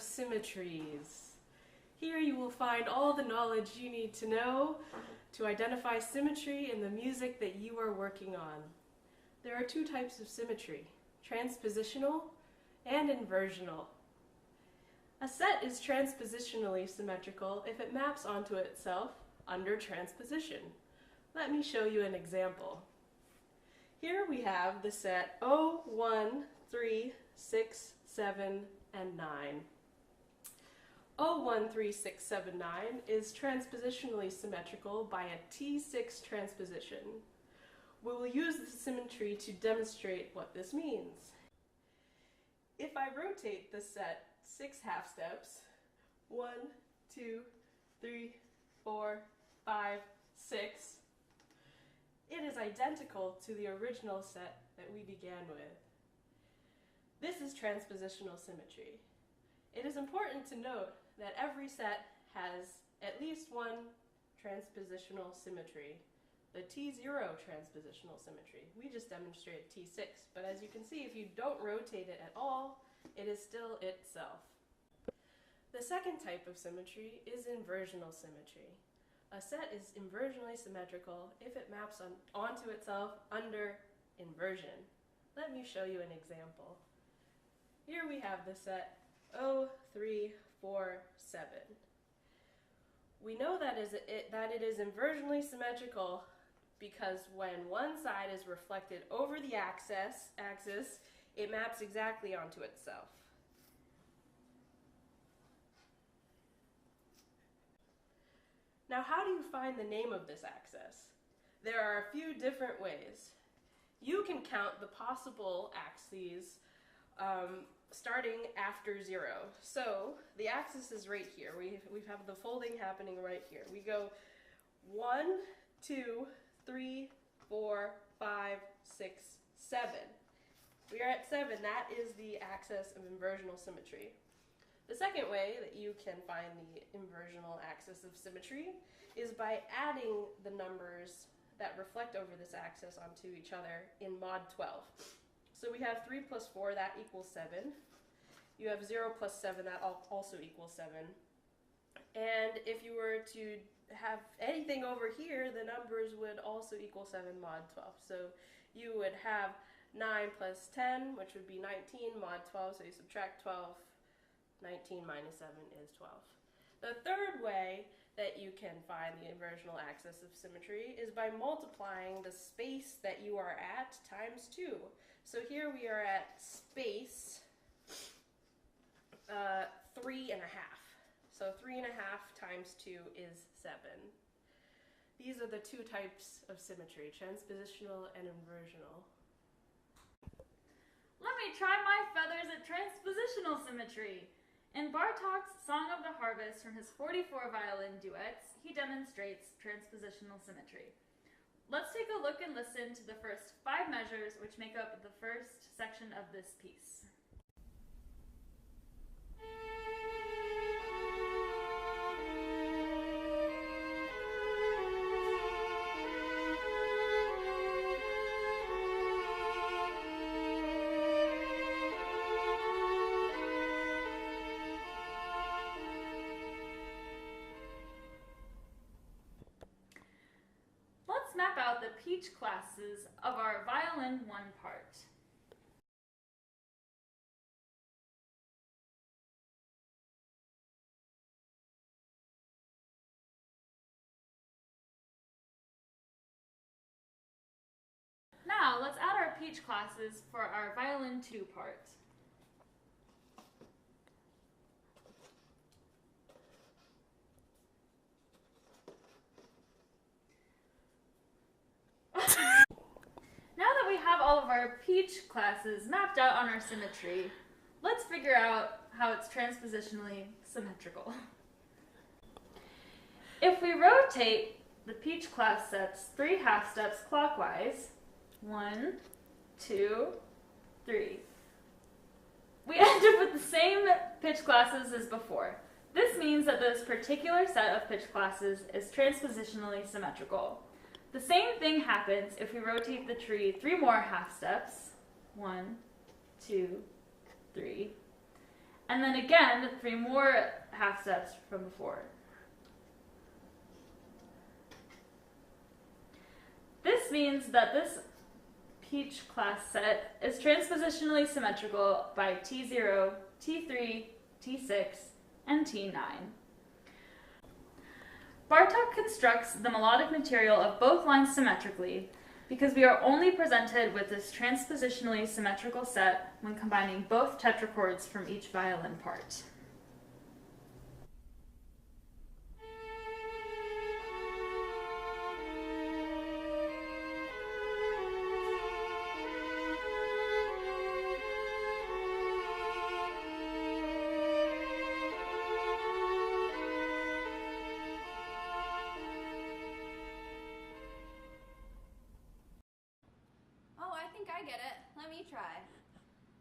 Symmetrees. Here you will find all the knowledge you need to know to identify symmetry in the music that you are working on. There are two types of symmetry, transpositional and inversional. A set is transpositionally symmetrical if it maps onto itself under transposition. Let me show you an example. Here we have the set 0, 1, 3, 6, 7, and 9. 0, 1, 3, 6, 7, 9 is transpositionally symmetrical by a T6 transposition. We will use the symmetry to demonstrate what this means. If I rotate the set 6 half steps, 1, 2, 3, 4, 5, 6, it is identical to the original set that we began with. This is transpositional symmetry. It is important to note that every set has at least one transpositional symmetry, the T0 transpositional symmetry. We just demonstrated T6, but as you can see, if you don't rotate it at all, it is still itself. The second type of symmetry is inversional symmetry. A set is inversionally symmetrical if it maps onto itself under inversion. Let me show you an example. Here we have the set 0, 3, 4, 7. We know that it is inversionally symmetrical because when one side is reflected over the axis, it maps exactly onto itself. Now, how do you find the name of this axis? There are a few different ways. You can count the possible axes starting after 0. So the axis is right here. We have the folding happening right here. We go 1, 2, 3, 4, 5, 6, 7. We are at 7. That is the axis of inversional symmetry. The second way that you can find the inversional axis of symmetry is by adding the numbers that reflect over this axis onto each other in mod 12. So we have 3 plus 4, that equals 7. You have 0 plus 7, that also equals 7. And if you were to have anything over here, the numbers would also equal 7 mod 12. So you would have 9 plus 10, which would be 19 mod 12, so you subtract 12. 19 minus 7 is 12. The third way that you can find the inversional axis of symmetry is by multiplying the space that you are at times 2. So here we are at space 3.5. So 3.5 times 2 is 7. These are the two types of symmetry, transpositional and inversional. Let me try my feathers at transpositional symmetry. In Bartók's Song of the Harvest from his 44 violin duets, he demonstrates transpositional symmetry. Let's take a look and listen to the first 5 measures which make up the first section of this piece. Map out the pitch classes of our violin 1 part. Now let's add our pitch classes for our violin 2 part. All of our pitch classes mapped out on our symmetry, let's figure out how it's transpositionally symmetrical. If we rotate the pitch class sets 3 half steps clockwise, 1, 2, 3, we end up with the same pitch classes as before. This means that this particular set of pitch classes is transpositionally symmetrical. The same thing happens if we rotate the tree 3 more half steps, 1, 2, 3, and then again 3 more half steps from before. This means that this Peach class set is transpositionally symmetrical by T0, T3, T6, and T9. Bartók constructs the melodic material of both lines symmetrically because we are only presented with this transpositionally symmetrical set when combining both tetrachords from each violin part. I get it. Let me try.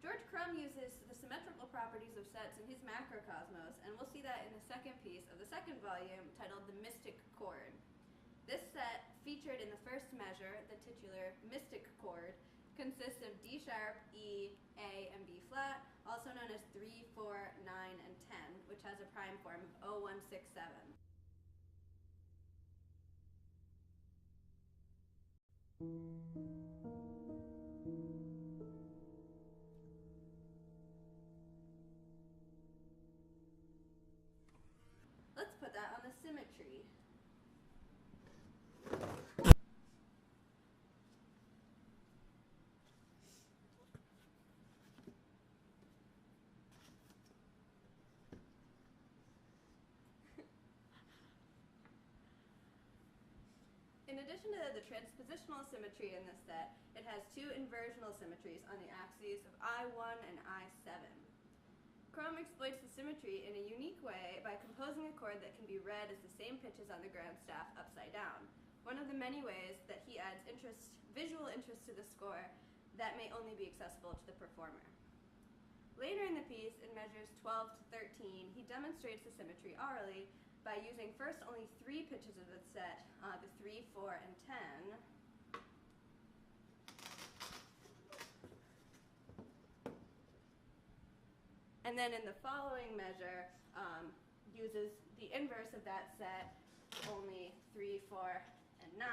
George Crumb uses the symmetrical properties of sets in his macrocosmos, and we'll see that in the second piece of the second volume titled The Mystic Chord. This set, featured in the first measure, the titular Mystic Chord, consists of D sharp, E, A, and B flat, also known as 3, 4, 9, and 10, which has a prime form of 0167. Let's put that on the symmetry. In addition to the transpositional symmetry in this set, it has 2 inversional symmetries on the axes of I1 and I7. Crumb exploits the symmetry in a unique way by composing a chord that can be read as the same pitches on the ground staff upside down, one of the many ways that he adds visual interest to the score that may only be accessible to the performer. Later in the piece, in measures 12 to 13, he demonstrates the symmetry orally by using first only 3 pitches of the set, the 3, 4, and 10, and then in the following measure, uses the inverse of that set, only 3, 4, and 9.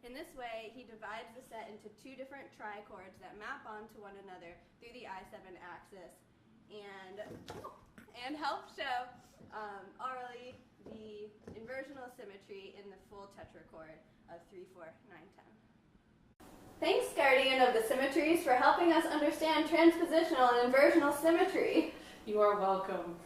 In this way, he divides the set into 2 different trichords that map onto one another through the I7 axis and help show orally the inversional symmetry in the full tetrachord of 3, 4, 9, 10. Thanks, Guardian of the Symmetries, for helping us understand transpositional and inversional symmetry. You are welcome.